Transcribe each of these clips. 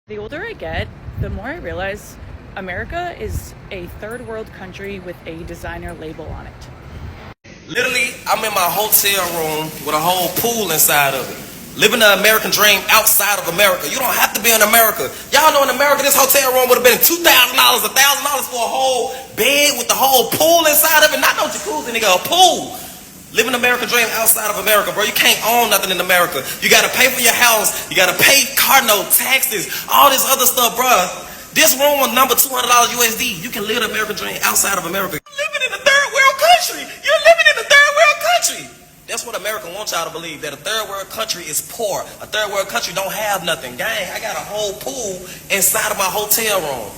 The older I get, the more I realize America is a third world country with a designer label on it. Literally, I'm in my hotel room with a whole pool inside of it. Living the American dream outside of America. You don't have to be in America. Y'all know in America, this hotel room would have been $2,000, $1,000 for a whole bed with the whole pool inside of it. Not no jacuzzi, nigga, a pool. Living the American dream outside of America, bro. You can't own nothing in America. You gotta pay for your house. You gotta pay car note, taxes, all this other stuff, bro. This room was number $200 USD. You can live the American dream outside of America. You're living in a third world country. You're living in a third world country. That's what America wants y'all to believe, that a third world country is poor. A third world country don't have nothing. Gang, I got a whole pool inside of my hotel room.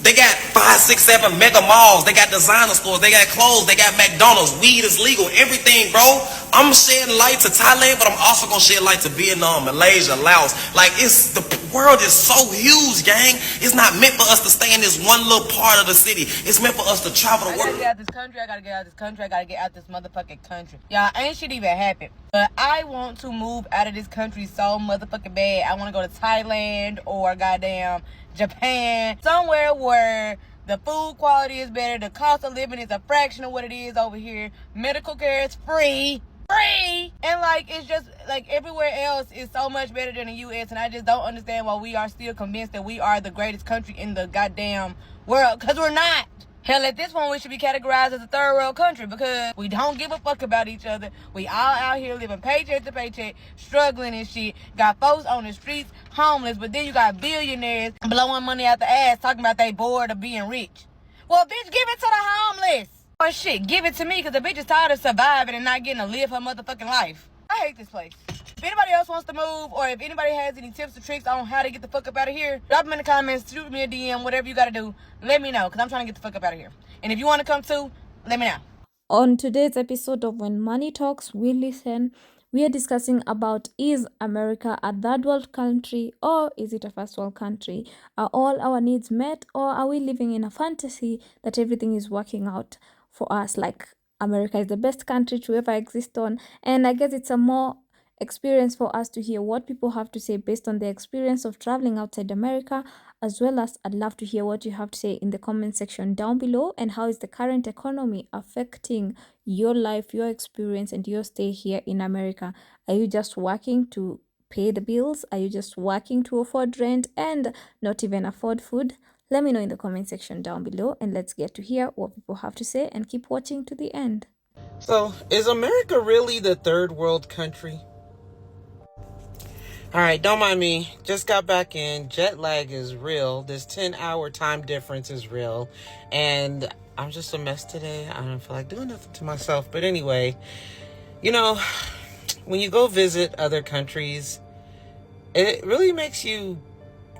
They got 5, 6, 7 mega malls. They got designer stores. They got clothes. They got McDonald's. Weed is legal. Everything, bro. I'm shedding light to Thailand, but I'm also gonna shed light to Vietnam, Malaysia, Laos. Like, the world is so huge, gang. It's not meant for us to stay in this one little part of the city. It's meant for us to travel the world. I gotta get out this country. I gotta get out this country. I gotta get out this motherfucking country. Y'all, ain't shit even happen. But I want to move out of this country so motherfucking bad. I want to go to Thailand or goddamn Japan, somewhere where the food quality is better, the cost of living is a fraction of what it is over here, medical care is free, and like, it's just like everywhere else is so much better than the U.S. and I just don't understand why we are still convinced that we are the greatest country in the goddamn world, because we're not. Hell, at this point, we should be categorized as a third world country because we don't give a fuck about each other. We all out here living paycheck to paycheck, struggling and shit. Got folks on the streets, homeless, but then you got billionaires blowing money out the ass talking about they bored of being rich. Well, bitch, give it to the homeless. Or shit, give it to me because the bitch is tired of surviving and not getting to live her motherfucking life. I hate this place. If anybody else wants to move or if anybody has any tips or tricks on how to get the fuck up out of here, drop them in the comments, shoot me a DM, whatever you gotta do. Let me know, because I'm trying to get the fuck up out of here. And if you want to come too, let me know. On today's episode of When Money Talks, We Listen, we are discussing about, is America a third world country or is it a first world country? Are all our needs met or are we living in a fantasy that everything is working out for us, like America is the best country to ever exist on? And I guess it's a more experience for us to hear what people have to say based on their experience of traveling outside America, as well as I'd love to hear what you have to say in the comment section down below, and how is the current economy affecting your life, your experience, and your stay here in America. Are you just working to pay the bills? Are you just working to afford rent and not even afford food? Let me know in the comment section down below, and let's get to hear what people have to say, and keep watching to the end. So, is America really the third world country? Alright, don't mind me. Just got back in. Jet lag is real. This 10-hour time difference is real. And I'm just a mess today. I don't feel like doing nothing to myself. But anyway, you know, when you go visit other countries, it really makes you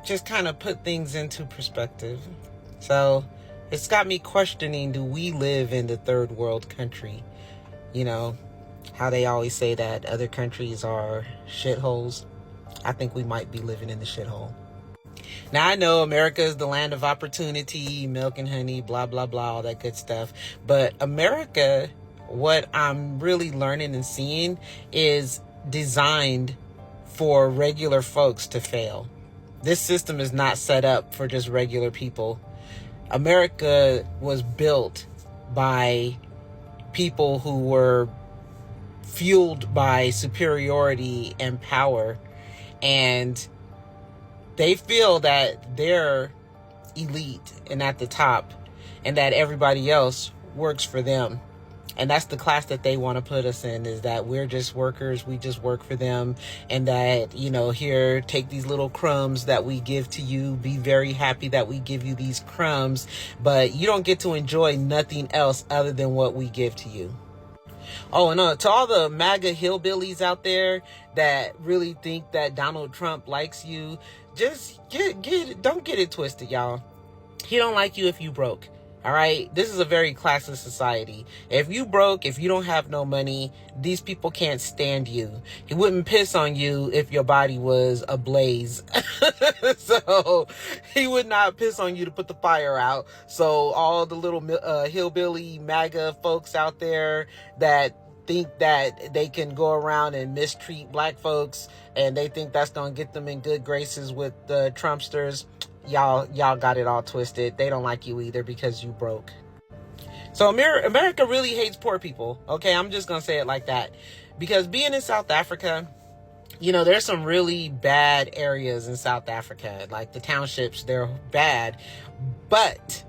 just kind of put things into perspective. So, it's got me questioning, do we live in the third world country? You know, how they always say that other countries are shitholes. I think we might be living in the shithole. Now, I know America is the land of opportunity, milk and honey, blah, blah, blah, all that good stuff. But America, what I'm really learning and seeing, is designed for regular folks to fail. This system is not set up for just regular people. America was built by people who were fueled by superiority and power, and they feel that they're elite and at the top and that everybody else works for them. And that's the class that they want to put us in, is that we're just workers, we just work for them, and that, you know, here, take these little crumbs that we give to you, be very happy that we give you these crumbs, but you don't get to enjoy nothing else other than what we give to you. Oh, and to all the MAGA hillbillies out there that really think that Donald Trump likes you, just don't get it twisted, y'all. He don't like you if you broke. All right, this is a very classist society. If you broke, if you don't have no money, these people can't stand you. He wouldn't piss on you if your body was ablaze. So he would not piss on you to put the fire out. So all the little hillbilly MAGA folks out there that think that they can go around and mistreat black folks, and they think that's gonna get them in good graces with the Trumpsters. Y'all got it all twisted. They don't like you either because you broke. So America really hates poor people. Okay, I'm just gonna say it like that, because being in South Africa, there's some really bad areas in South Africa, like the townships. They're bad, but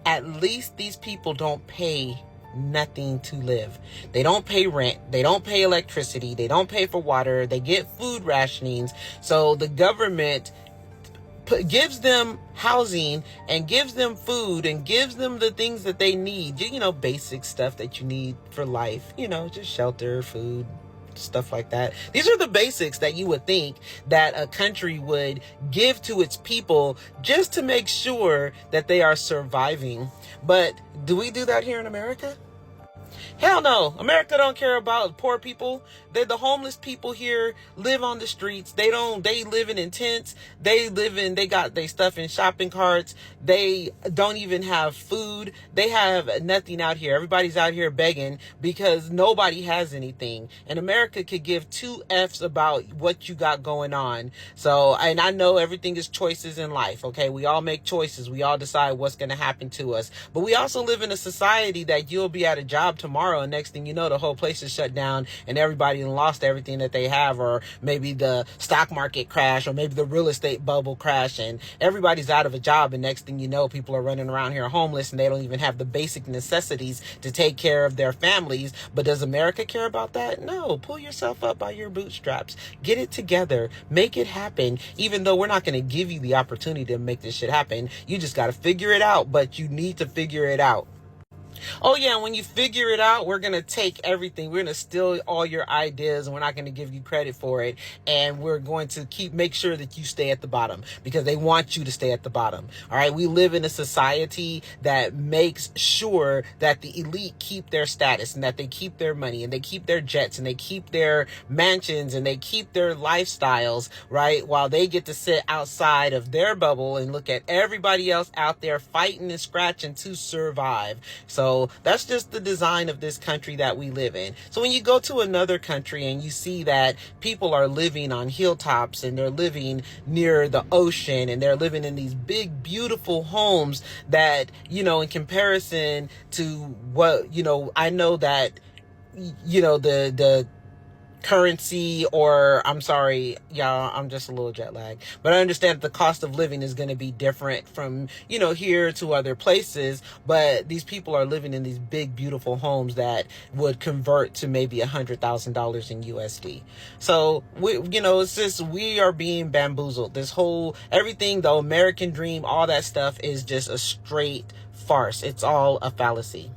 at least these people don't pay nothing to live. They don't pay rent. They don't pay electricity. They don't pay for water. They get food rationings. So the government gives them housing and gives them food and gives them the things that they need. Basic stuff that you need for life. Just shelter, food, stuff like that. These are the basics that you would think that a country would give to its people just to make sure that they are surviving. But do we do that here in America? Hell no. America don't care about poor people. The homeless people here live on the streets. They live in tents. They got their stuff in shopping carts. They don't even have food. They have nothing out here. Everybody's out here begging because nobody has anything. And America could give two F's about what you got going on. So, and I know everything is choices in life. Okay. We all make choices. We all decide what's going to happen to us. But we also live in a society that you'll be at a job tomorrow, and next thing you know, the whole place is shut down and everybody lost everything that they have, or maybe the stock market crash, or maybe the real estate bubble crash, and everybody's out of a job, and next thing you know, people are running around here homeless and they don't even have the basic necessities to take care of their families. But does America care about that? No. Pull yourself up by your bootstraps. Get it together. Make it happen. Even though we're not going to give you the opportunity to make this shit happen, you just got to figure it out, but you need to figure it out. Oh yeah, when you figure it out, we're going to take everything. We're going to steal all your ideas, and we're not going to give you credit for it. And we're going to make sure that you stay at the bottom, because they want you to stay at the bottom. All right. We live in a society that makes sure that the elite keep their status, and that they keep their money, and they keep their jets, and they keep their mansions, and they keep their lifestyles, right? While they get to sit outside of their bubble and look at everybody else out there fighting and scratching to survive. So that's just the design of this country that we live in. So when you go to another country and you see that people are living on hilltops, and they're living near the ocean, and they're living in these big, beautiful homes that, in comparison to what, I know that, the currency, or I'm sorry, y'all, I'm just a little jet lagged, but I understand that the cost of living is going to be different from, here to other places, but these people are living in these big, beautiful homes that would convert to maybe $100,000 in USD. So it's just, we are being bamboozled. This whole, everything, the American dream, all that stuff is just a straight farce. It's all a fallacy.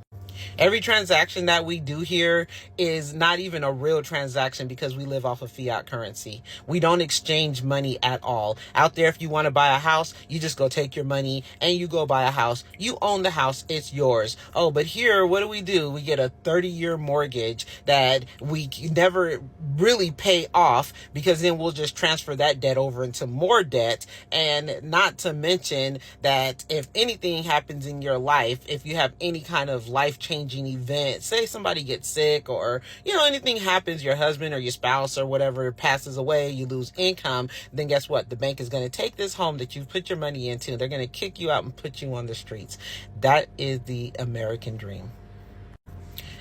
Every transaction that we do here is not even a real transaction, because we live off of fiat currency. We don't exchange money at all. Out there, if you want to buy a house, you just go take your money and you go buy a house. You own the house. It's yours. Oh, but here, what do? We get a 30-year mortgage that we never really pay off, because then we'll just transfer that debt over into more debt. And not to mention that if anything happens in your life, if you have any kind of life-changing event, say somebody gets sick, or anything happens, your husband or your spouse or whatever passes away, you lose income, then guess what? The bank is going to take this home that you've put your money into, they're going to kick you out and put you on the streets. That is the American dream.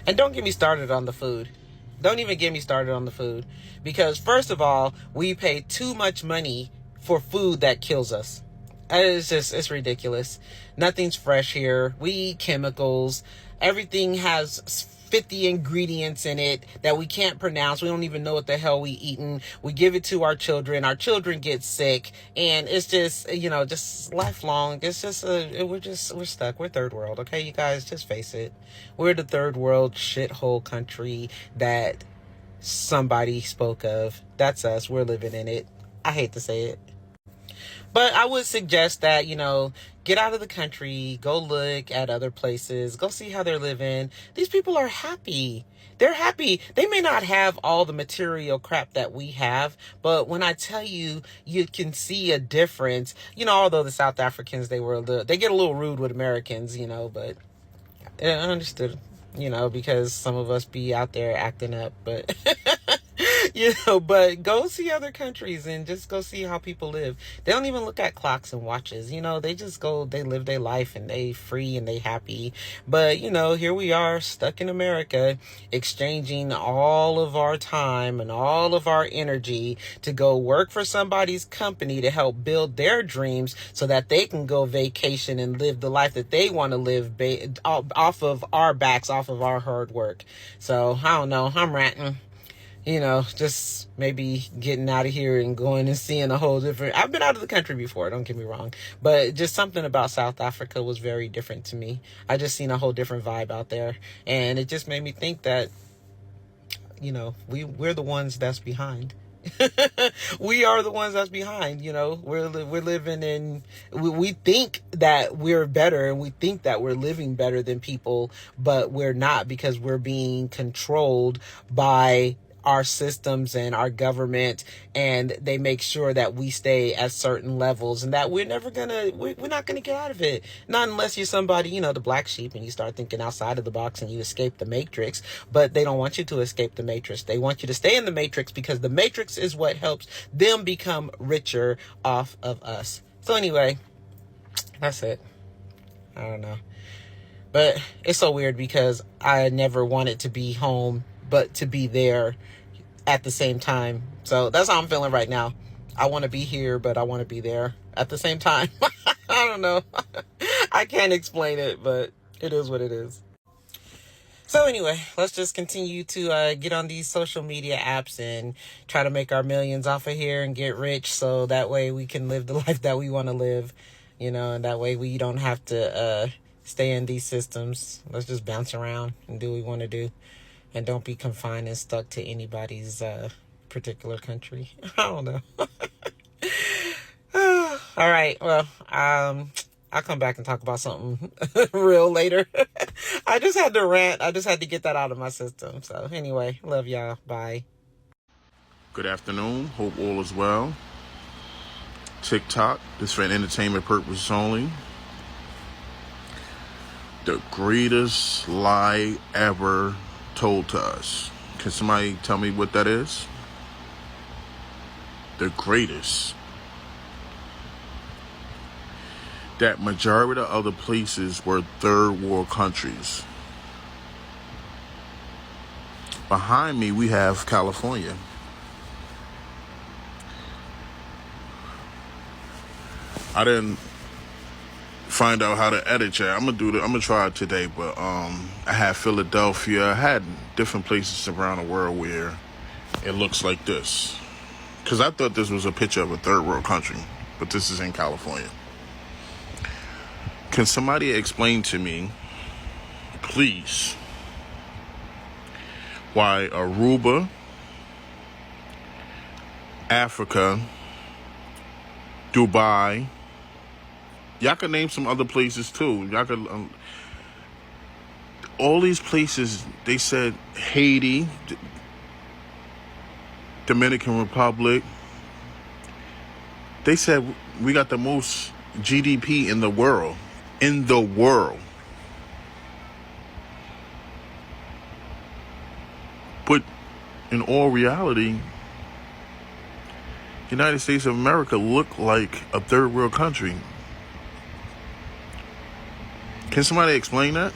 And don't get me started on the food. Don't even get me started on the food, because first of all, we pay too much money for food that kills us. It's ridiculous. Nothing's fresh here. We eat chemicals. Everything has 50 ingredients in it that we can't pronounce. We don't even know what the hell we eating. We give it to our children. Our children get sick, and it's just, just lifelong. It's just, we're stuck. We're third world. Okay, you guys, just face it. We're the third world shithole country that somebody spoke of. That's us. We're living in it. I hate to say it. But I would suggest that, get out of the country, go look at other places, go see how they're living. These people are happy. They're happy. They may not have all the material crap that we have, but when I tell you, you can see a difference. Although the South Africans, they get a little rude with Americans, but I understood. because some of us be out there acting up, but but go see other countries and just go see how people live. They don't even look at clocks and watches, they just go, they live their life and they free and they happy. But, here we are stuck in America, exchanging all of our time and all of our energy to go work for somebody's company to help build their dreams so that they can go vacation and live the life that they want to live off of our backs, off of our hard work. So I don't know, I'm ranting. Just maybe getting out of here and going and seeing a whole different... I've been out of the country before, don't get me wrong. But just something about South Africa was very different to me. I just seen a whole different vibe out there. And it just made me think that, we're the ones that's behind. We are the ones that's behind. We're living in... We think that we're better and we think that we're living better than people, but we're not, because we're being controlled by our systems and our government, and they make sure that we stay at certain levels and that we're not gonna get out of it. Not unless you're somebody, the black sheep, and you start thinking outside of the box and you escape the matrix. But they don't want you to escape the matrix. They want you to stay in the matrix, because the matrix is what helps them become richer off of us. So anyway, that's it. I don't know. But it's so weird, because I never wanted to be home, but to be there at the same time. So that's how I'm feeling right now. I want to be here, but I want to be there at the same time. I don't know. I can't explain it, but it is what it is. So anyway, let's just continue to get on these social media apps and try to make our millions off of here and get rich, so that way we can live the life that we want to live, and that way we don't have to stay in these systems. Let's just bounce around and do what we want to do. And don't be confined and stuck to anybody's particular country. I don't know. All right. Well, I'll come back and talk about something real later. I just had to rant. I just had to get that out of my system. So anyway, love y'all. Bye. Good afternoon. Hope all is well. TikTok. This for entertainment purposes only. The greatest lie ever told to us. Can somebody tell me what that is? The greatest. That majority of other places were third world countries. Behind me, we have California. I didn't find out how to edit yet. I'm gonna try it today, but I had Philadelphia. I had different places around the world where it looks like this. Because I thought this was a picture of a third world country, but this is in California. Can somebody explain to me, please, why Aruba, Africa, Dubai, y'all can name some other places too. Y'all could, all these places, they said Haiti, Dominican Republic, they said we got the most GDP in the world. In the world. But in all reality, United States of America look like a third world country. Can somebody explain that?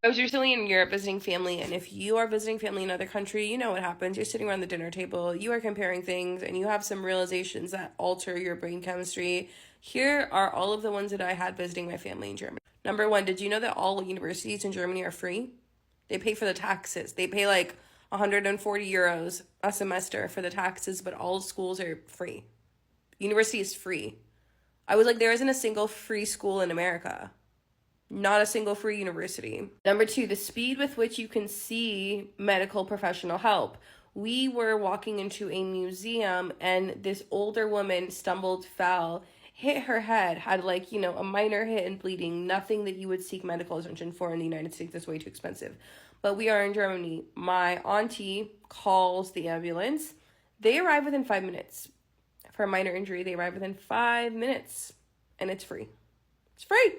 I was recently in Europe visiting family, and if you are visiting family in another country, you know what happens. You're sitting around the dinner table, you are comparing things, and you have some realizations that alter your brain chemistry. Here are all of the ones that I had visiting my family in Germany. Number one, did you know that all universities in Germany are free? They pay for the taxes. They pay like 140 euros a semester for the taxes, but all schools are free. University is free. I was like, there isn't a single free school in America. Not a single free university. Number two, the speed with which you can see medical professional help. We were walking into a museum and this older woman stumbled, fell, hit her head, had like, a minor hit and bleeding, nothing that you would seek medical attention for in the United States. That's way too expensive. But we are in Germany. My auntie calls the ambulance. They arrive within 5 minutes. For a minor injury, they arrive within 5 minutes. And it's free. It's free.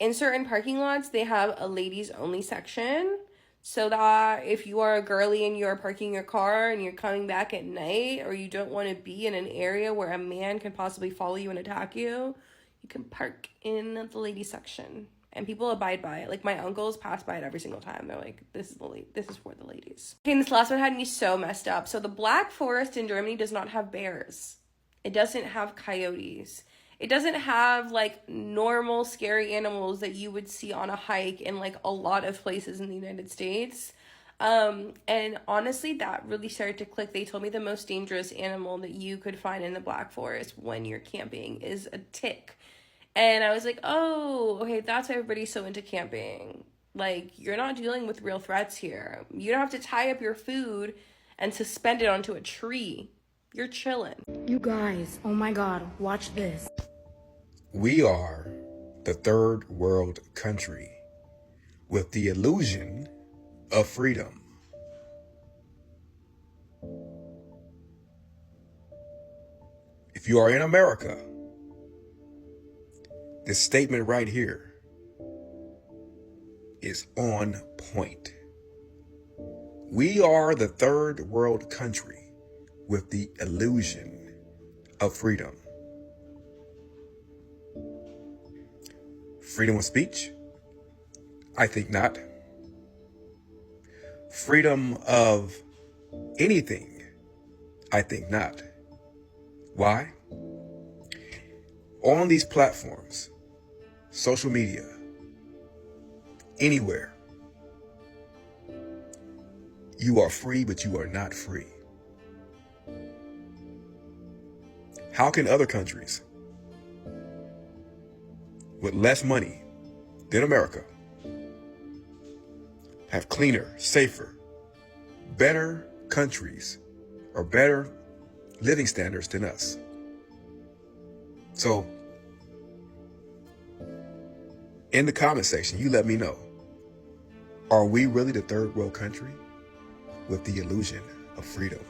In certain parking lots, they have a ladies only section, so that if you are a girly and you're parking your car and you're coming back at night, or you don't want to be in an area where a man can possibly follow you and attack you, you can park in the ladies section. And people abide by it. Like, my uncles pass by it every single time. They're like, this is for the ladies. Okay, and this last one had me so messed up. So the Black Forest in Germany does not have bears. It doesn't have coyotes. It doesn't have, like, normal scary animals that you would see on a hike in, like, a lot of places in the United States. And honestly, that really started to click. They told me the most dangerous animal that you could find in the Black Forest when you're camping is a tick. And I was like, oh, okay, that's why everybody's so into camping. Like, you're not dealing with real threats here. You don't have to tie up your food and suspend it onto a tree. You're chilling. You guys, oh my God, watch this. We are the third world country with the illusion of freedom. If you are in America, this statement right here is on point. We are the third world country with the illusion of freedom. Freedom of speech? I think not. Freedom of anything? I think not. Why? On these platforms, social media, anywhere, you are free, but you are not free. How can other countries with less money than America have cleaner, safer, better countries or better living standards than us? So, in the comment section, you let me know, are we really the third world country with the illusion of freedom?